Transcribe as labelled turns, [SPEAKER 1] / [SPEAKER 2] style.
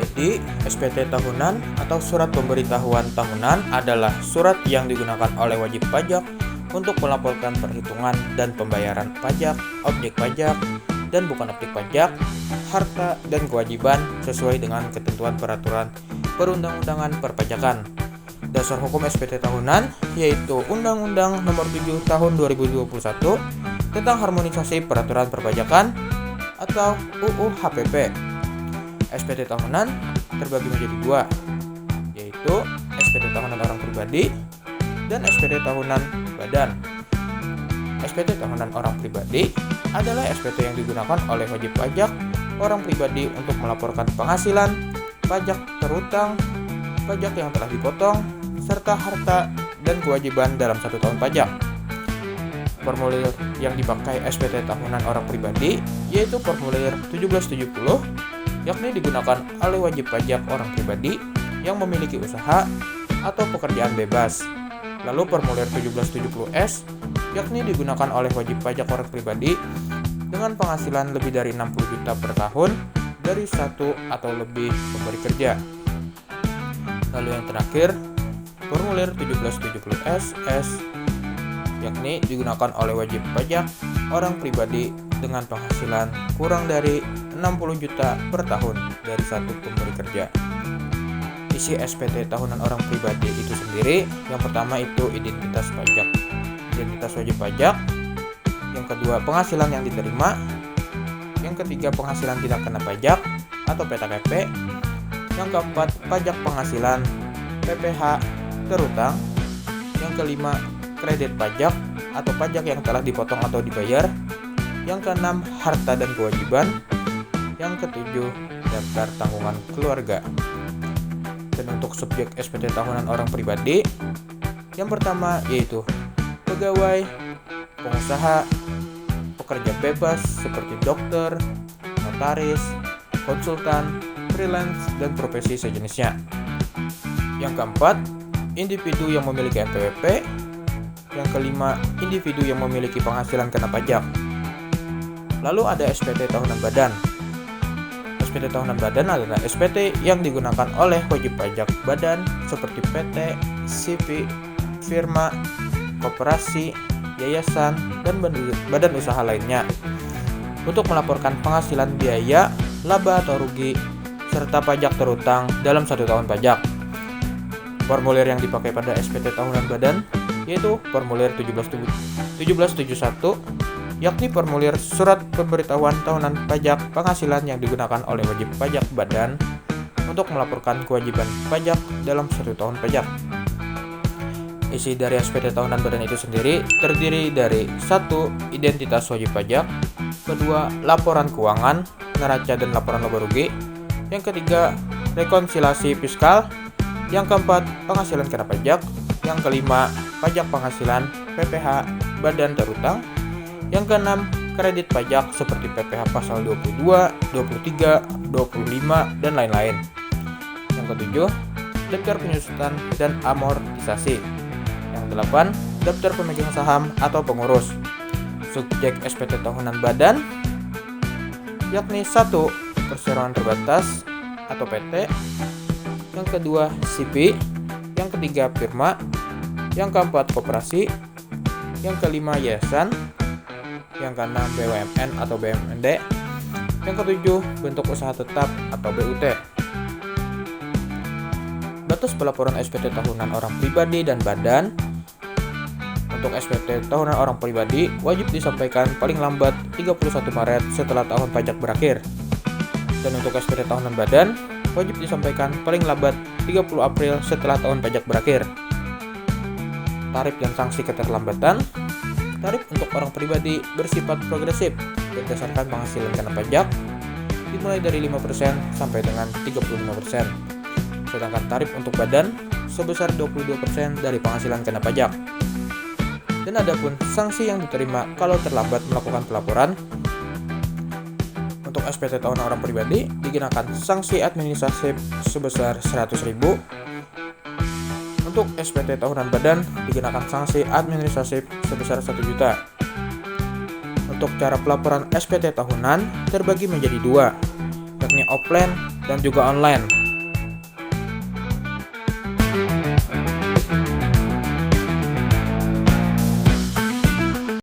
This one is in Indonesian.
[SPEAKER 1] Jadi, SPT tahunan atau surat pemberitahuan tahunan adalah surat yang digunakan oleh wajib pajak untuk melaporkan perhitungan dan pembayaran pajak, objek pajak, dan bukan objek pajak, harta dan kewajiban sesuai dengan ketentuan peraturan perundang-undangan perpajakan. Dasar hukum SPT tahunan yaitu Undang-Undang Nomor 7 Tahun 2021 tentang harmonisasi peraturan perpajakan atau UU HPP. SPT tahunan terbagi menjadi dua, yaitu SPT tahunan orang pribadi dan SPT tahunan badan. SPT tahunan orang pribadi adalah SPT yang digunakan oleh wajib pajak orang pribadi untuk melaporkan penghasilan, pajak terutang, pajak yang telah dipotong, serta harta dan kewajiban dalam 1 tahun pajak. Formulir yang dipakai SPT tahunan orang pribadi yaitu formulir 1770, yakni digunakan oleh wajib pajak orang pribadi yang memiliki usaha atau pekerjaan bebas. Lalu formulir 1770S, yakni digunakan oleh wajib pajak orang pribadi dengan penghasilan lebih dari 60 juta per tahun dari satu atau lebih pemberi kerja. Lalu yang terakhir, formulir 1770SS, yakni digunakan oleh wajib pajak orang pribadi dengan penghasilan kurang dari 60 juta per tahun dari satu pemberi kerja. Isi SPT tahunan orang pribadi itu sendiri, yang pertama itu identitas pajak, identitas wajib pajak, yang kedua penghasilan yang diterima, yang ketiga penghasilan tidak kena pajak atau PTKP, yang keempat pajak penghasilan PPh terutang, yang kelima kredit pajak atau pajak yang telah dipotong atau dibayar, yang keenam harta dan kewajiban, yang ketujuh daftar tanggungan keluarga. Dan untuk subjek SPT tahunan orang pribadi, yang pertama yaitu pegawai, pengusaha, pekerja bebas seperti dokter, notaris, konsultan, freelance, dan profesi sejenisnya. Yang keempat, individu yang memiliki NPWP. Yang kelima, individu yang memiliki penghasilan kena pajak. Lalu ada SPT tahunan badan. SPT tahunan badan adalah SPT yang digunakan oleh wajib pajak badan seperti PT, CV, firma, koperasi, yayasan, dan badan usaha lainnya untuk melaporkan penghasilan biaya, laba atau rugi, serta pajak terutang dalam 1 tahun pajak. Formulir yang dipakai pada SPT tahunan badan yaitu formulir 1771, yakni formulir surat pemberitahuan tahunan pajak penghasilan yang digunakan oleh wajib pajak badan untuk melaporkan kewajiban pajak dalam 1 tahun pajak. Isi dari SPT tahunan badan itu sendiri terdiri dari 1. Identitas wajib pajak, 2. Laporan keuangan, neraca dan laporan laba rugi, yang ketiga rekonsiliasi fiskal, yang keempat penghasilan kena pajak, yang kelima pajak penghasilan PPh badan terutang, yang keenam kredit pajak seperti PPh pasal 22, 23, 25, dan lain-lain. Yang ketujuh, daftar penyusutan dan amortisasi. Yang delapan, daftar pemegang saham atau pengurus. Subjek SPT tahunan badan yakni 1. Perseroan terbatas atau PT, yang kedua CV, yang ketiga firma, yang keempat koperasi, yang kelima yayasan, yang keenam BUMN atau BUMD, yang ketujuh bentuk usaha tetap atau BUT. Batas pelaporan SPT tahunan orang pribadi dan badan. Untuk SPT tahunan orang pribadi wajib disampaikan paling lambat 31 Maret setelah tahun pajak berakhir. Dan untuk SPT tahunan badan wajib disampaikan paling lambat 30 April setelah tahun pajak berakhir. Tarif dan sanksi keterlambatan. Tarif untuk orang pribadi bersifat progresif berdasarkan penghasilan kena pajak dimulai dari 5% sampai dengan 35%. Sedangkan tarif untuk badan sebesar 22% dari penghasilan kena pajak. Dan adapun sanksi yang diterima kalau terlambat melakukan pelaporan. Untuk SPT tahunan orang pribadi dikenakan sanksi administratif sebesar 100.000. Untuk SPT tahunan badan dikenakan sanksi administratif sebesar 1 juta. Untuk cara pelaporan SPT tahunan terbagi menjadi dua, yakni offline dan juga online.